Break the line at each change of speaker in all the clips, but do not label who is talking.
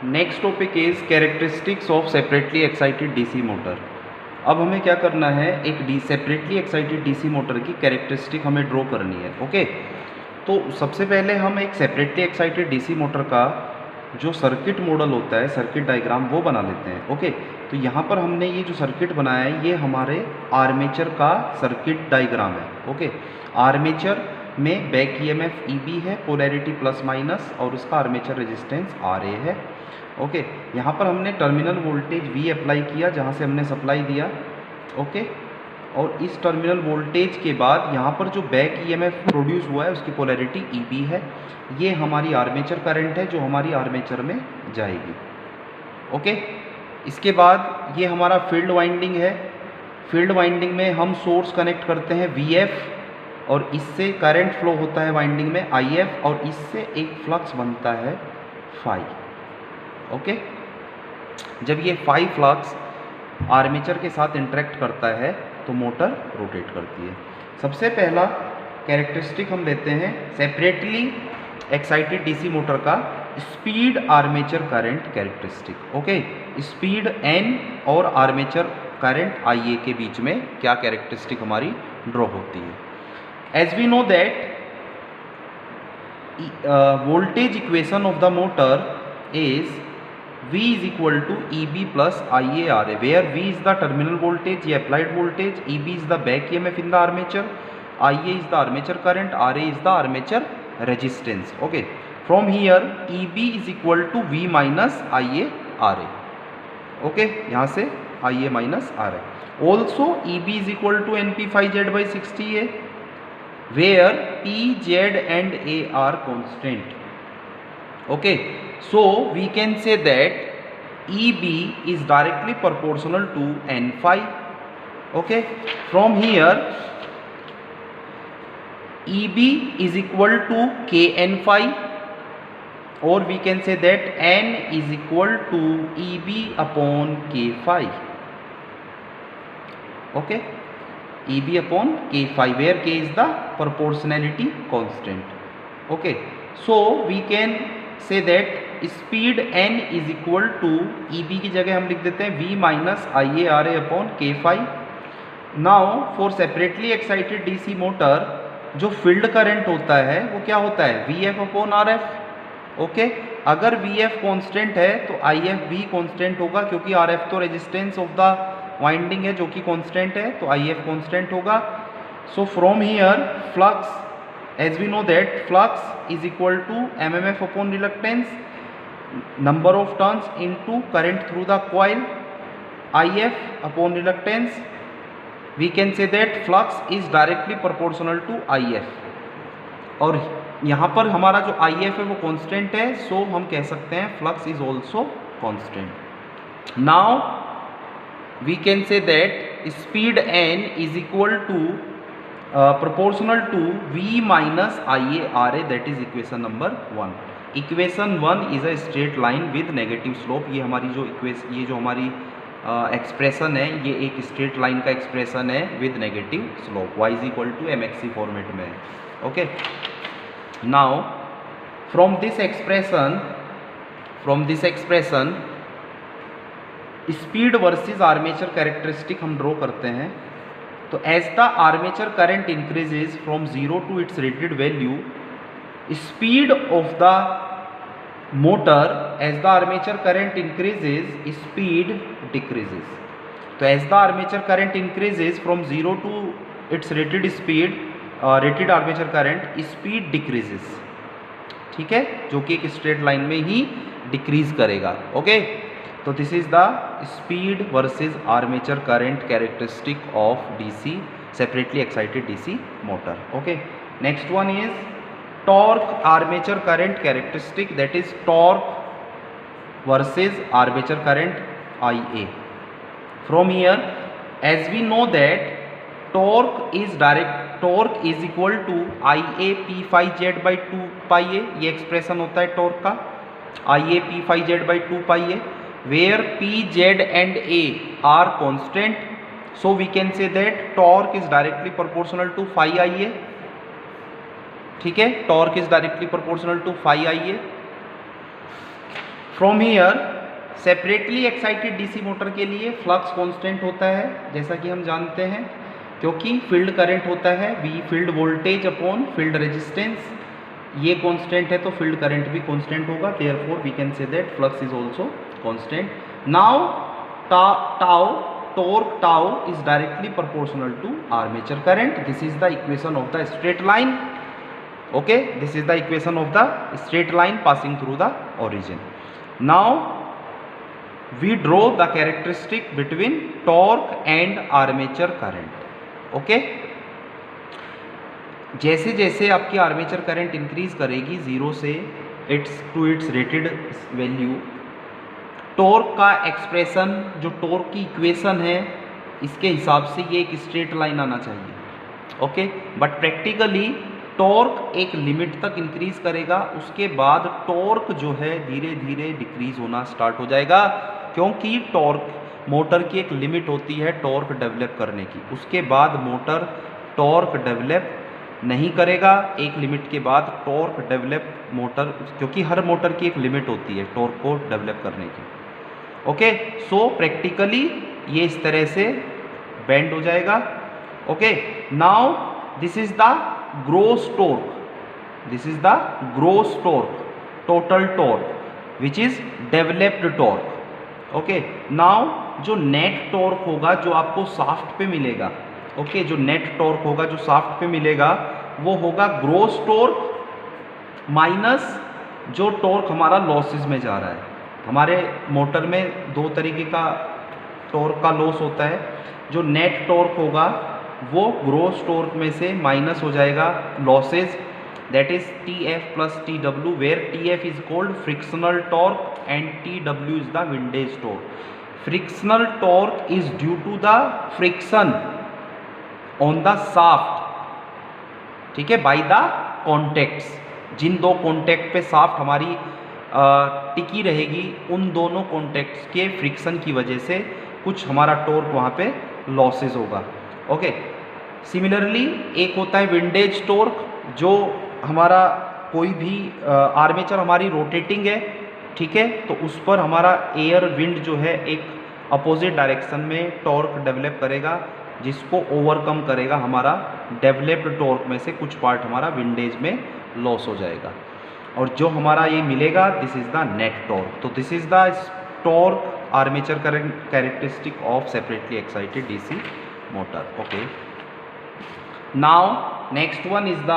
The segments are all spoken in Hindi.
Next topic is characteristics of separately excited DC motor. अब हमें क्या करना है, एक सेपरेटली एक्साइटेड डीसी मोटर की कैरेक्टरिस्टिक हमें ड्रॉ करनी है। ओके, तो सबसे पहले हम एक सेपरेटली एक्साइटेड डीसी मोटर का जो सर्किट मॉडल होता है, सर्किट डायग्राम, वो बना लेते हैं। ओके, तो यहाँ पर हमने ये जो सर्किट बनाया है ये हमारे आर्मेचर का सर्किट डायग्राम है। ओके, आर्मेचर में बैक ईएमएफ ईबी है, पोलैरिटी प्लस माइनस, और उसका आर्मेचर रेजिस्टेंस आरए है। ओके, यहाँ पर हमने टर्मिनल वोल्टेज वी अप्लाई किया जहाँ से हमने सप्लाई दिया। ओके, और इस टर्मिनल वोल्टेज के बाद यहाँ पर जो बैक ईएमएफ प्रोड्यूस हुआ है उसकी पोलैरिटी ईबी है। ये हमारी आर्मेचर करंट है जो हमारी आर्मेचर में जाएगी। ओके, इसके बाद ये हमारा फील्ड वाइंडिंग है। फील्ड वाइंडिंग में हम सोर्स कनेक्ट करते हैं वीएफ, और इससे करंट फ्लो होता है वाइंडिंग में आईएफ, और इससे एक फ्लक्स बनता है फाई। ओके, जब ये फाई फ्लक्स आर्मेचर के साथ इंटरेक्ट करता है तो मोटर रोटेट करती है। सबसे पहला कैरेक्टरिस्टिक हम लेते हैं सेपरेटली एक्साइटेड डीसी मोटर का speed armature current characteristic. Okay, speed N और आर्मेचर करंट आईए के बीच में क्या कैरेक्टरिस्टिक हमारी ड्रॉ होती है। As we know that voltage equation of the motor is V is equal to EB plus IARA, where V is the terminal voltage, the applied voltage, EB is the back EMF in the armature, IA is the armature current, RA is the armature resistance. Okay, from here EB is equal to V minus IARA. Okay, यहाँ से IA minus RA. Also EB is equal to NP phi Z by 60A, where P, Z and A are constant. Okay, so we can say that EB is directly proportional to N phi. Okay, from here EB is equal to Kn phi, or we can say that N is equal to EB upon K phi. Okay, EB upon K phi, where K is the proportionality constant. Okay, so we can say that speed n is equal to EB की जगह हम लिख देते हैं V minus IARA upon K phi. Now for separately excited DC motor जो फील्ड करंट होता है वो क्या होता है, VF अपॉन RF। ओके, अगर VF कांस्टेंट है तो IF भी कांस्टेंट होगा, क्योंकि RF तो रेजिस्टेंस ऑफ द वाइंडिंग है जो कि कांस्टेंट है, तो IF कांस्टेंट होगा। So from here flux, as we know that flux is equal to mmf upon reluctance, number of turns into current through the coil, if upon reluctance. We can say that flux is directly proportional to if, और यहाँ पर हमारा जो if है वो कांस्टेंट है, सो हम कह सकते हैं flux is also constant. Now we can say that speed n is equal to proportional to V minus IARA, that is equation number 1. Equation 1 is a straight line with negative slope. ये हमारी जो ये जो हमारी एक्सप्रेशन है ये एक स्ट्रेट लाइन का एक्सप्रेशन है with negative slope, y is equal to MXC format में है। Okay, now from this expression speed versus armature characteristic हम ड्रॉ करते हैं। तो as the armature current increases from 0 to its rated value, speed of the motor as the armature current increases speed decreases. तो as the armature current increases from 0 to its rated speed, rated armature current, speed decreases. ठीक है, जो कि एक स्ट्रेट लाइन में ही डिक्रीज करेगा। ओके, तो this is the speed versus armature current characteristic of DC separately excited DC motor. Okay, next one is torque armature current characteristic, that is torque versus armature current IA। From here as we know that torque is equal to IA P phi Z by 2 pi A, ये एक्सप्रेशन होता है टॉर्क का, IA P phi Z by 2 pi A, where P, Z and A are constant, so we can say that torque is directly proportional to phi IA. ठीक है, torque is directly proportional to phi IA. From here separately excited DC motor के लिए फ्लक्स कांस्टेंट होता है, जैसा कि हम जानते हैं, क्योंकि फील्ड करंट होता है V field voltage upon field resistance, ये कांस्टेंट है तो फील्ड करंट भी कांस्टेंट होगा, therefore we can say that flux is also constant. Now torque tau is directly proportional to armature current. This is the equation of the straight line. Okay, this is the equation of the straight line passing through the origin. Now we draw the characteristic between torque and armature current. Okay, जैसे जैसे आपकी आर्मेचर करंट इंक्रीज करेगी 0 से इट्स रेटेड वैल्यू, टॉर्क का एक्सप्रेशन जो टॉर्क की इक्वेशन है इसके हिसाब से ये एक स्ट्रेट लाइन आना चाहिए. ओके, बट प्रैक्टिकली टॉर्क एक लिमिट तक इंक्रीज करेगा, उसके बाद टॉर्क जो है धीरे धीरे डिक्रीज होना स्टार्ट हो जाएगा, क्योंकि टॉर्क मोटर की एक लिमिट होती है टॉर्क डेवलप करने की. उसके बाद मोटर टॉर्क डेवलप नहीं करेगा, एक लिमिट के बाद टॉर्क डेवलप मोटर, क्योंकि हर मोटर की एक लिमिट होती है टॉर्क को डेवलप करने की. ओके, सो प्रैक्टिकली ये इस तरह से बेंड हो जाएगा. Okay, now this is the gross torque, this is the gross torque, total torque which is developed torque. okay, now जो नेट टॉर्क होगा जो आपको शाफ्ट पे मिलेगा, ओके, जो नेट टॉर्क होगा जो शाफ्ट पे मिलेगा वो होगा ग्रोस टॉर्क माइनस जो टॉर्क हमारा लॉसेस में जा रहा है. हमारे मोटर में दो तरीके का टॉर्क का लॉस होता है. जो नेट टॉर्क होगा वो ग्रोस टॉर्क में से माइनस हो जाएगा losses, that is Tf plus Tw, where Tf is called frictional torque and Tw is the windage torque. Frictional torque is due to the friction on the shaft, ठीक है, बाय द कॉन्टेक्ट्स. जिन दो कॉन्टेक्ट पे शाफ्ट हमारी टिकी रहेगी उन दोनों कॉन्टेक्ट्स के फ्रिक्शन की वजह से कुछ हमारा टॉर्क वहाँ पे लॉसेज होगा. ओके, सिमिलरली एक होता है विंडेज टॉर्क, जो हमारा कोई भी आर्मेचर हमारी रोटेटिंग है, ठीक है, तो उस पर हमारा एयर विंड जो है एक अपोजिट डायरेक्शन में टॉर्क डेवलप करेगा, जिसको ओवरकम करेगा हमारा डेवलप्ड टॉर्क में से कुछ पार्ट हमारा विंडेज में लॉस हो जाएगा, और जो हमारा ये मिलेगा this is the net torque. तो this is the torque armature current characteristic of separately excited DC motor. Okay, now next one is the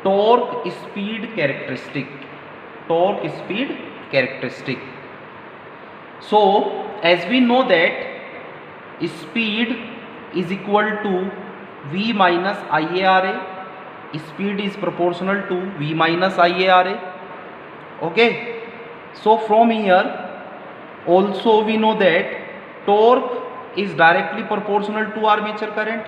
torque speed characteristic. Torque speed characteristic. So as we know that speed is equal to V minus IARA. Speed is proportional to V minus IARA. Okay, so from here also we know that torque is directly proportional to armature current.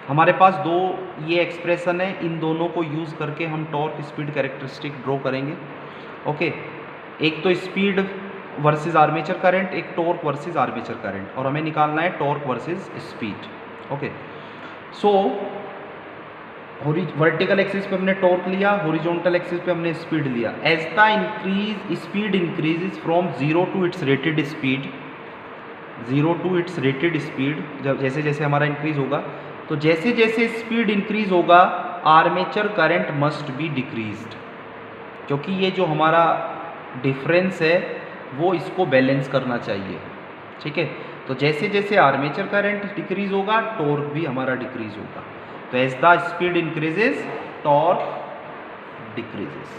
हमारे पास दो ये एक्सप्रेशन है, इन दोनों को यूज़ करके हम टॉर्क स्पीड कैरेक्टरिस्टिक ड्रॉ करेंगे. ओके, एक तो स्पीड वर्सेस आर्मेचर करंट, एक टॉर्क वर्सेस आर्मेचर करंट, और हमें निकालना है टॉर्क वर्सेस स्पीड. ओके, सो वर्टिकल एक्सिस पे हमने टॉर्क लिया, हॉरिजॉन्टल एक्सिस पे हमने स्पीड लिया. As the speed increases from 0 to its rated speed, 0 to its rated speed, जब जैसे जैसे हमारा इंक्रीज होगा, तो जैसे जैसे स्पीड इंक्रीज होगा armature current must be decreased, क्योंकि ये जो हमारा डिफरेंस है वो इसको बैलेंस करना चाहिए. ठीक है, तो जैसे जैसे आर्मेचर करंट डिक्रीज होगा टॉर्क भी हमारा डिक्रीज होगा. तो as the speed increases torque decreases.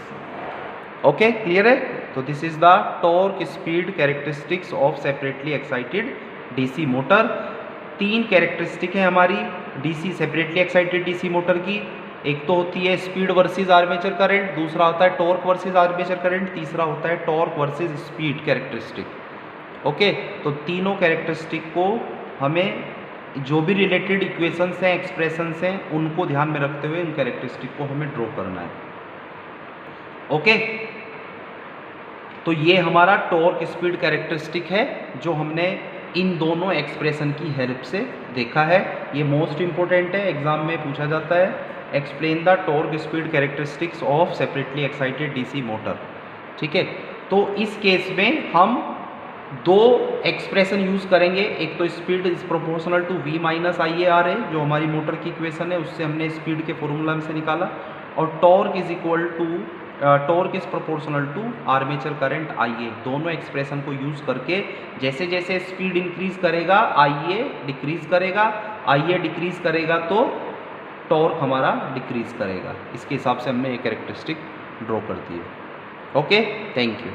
Okay, clear है. तो this is the torque speed characteristics of separately excited DC motor. 3 characteristic है हमारी DC separately excited DC motor की. एक तो होती है स्पीड वर्सेस आर्मेचर करंट, दूसरा होता है टॉर्क वर्सेस आर्मेचर करंट, तीसरा होता है torque versus speed characteristic. Okay, तो तीनों कैरेक्टरिस्टिक को हमें जो भी रिलेटेड इक्वेशंस हैं, एक्सप्रेशंस हैं, उनको ध्यान में रखते हुए उन कैरेक्टरिस्टिक को हमें ड्रॉ करना है. ओके, तो ये हमारा टॉर्क स्पीड कैरेक्टरिस्टिक है जो हमने इन दोनों एक्सप्रेशन की हेल्प से देखा है. ये मोस्ट इंपॉर्टेंट है, एग्जाम में पूछा जाता है. Explain the torque speed characteristics of separately excited DC motor. ठीक है, तो इस केस में हम दो एक्सप्रेशन यूज़ करेंगे। एक तो speed is proportional to v minus I A R है, जो हमारी मोटर की इक्वेशन है, उससे हमने स्पीड के फॉर्मूला में से निकाला, और torque is equal to torque is proportional to armature current I A. दोनों एक्सप्रेशन को यूज़ करके जैसे जैसे स्पीड इंक्रीज करेगा आई ए डिक्रीज करेगा, आई ए डिक्रीज करेगा तो टॉर्क हमारा डिक्रीज करेगा। इसके हिसाब से हमने एक कैरेक्टरिस्टिक ड्रॉ कर दी है। Okay, thank you.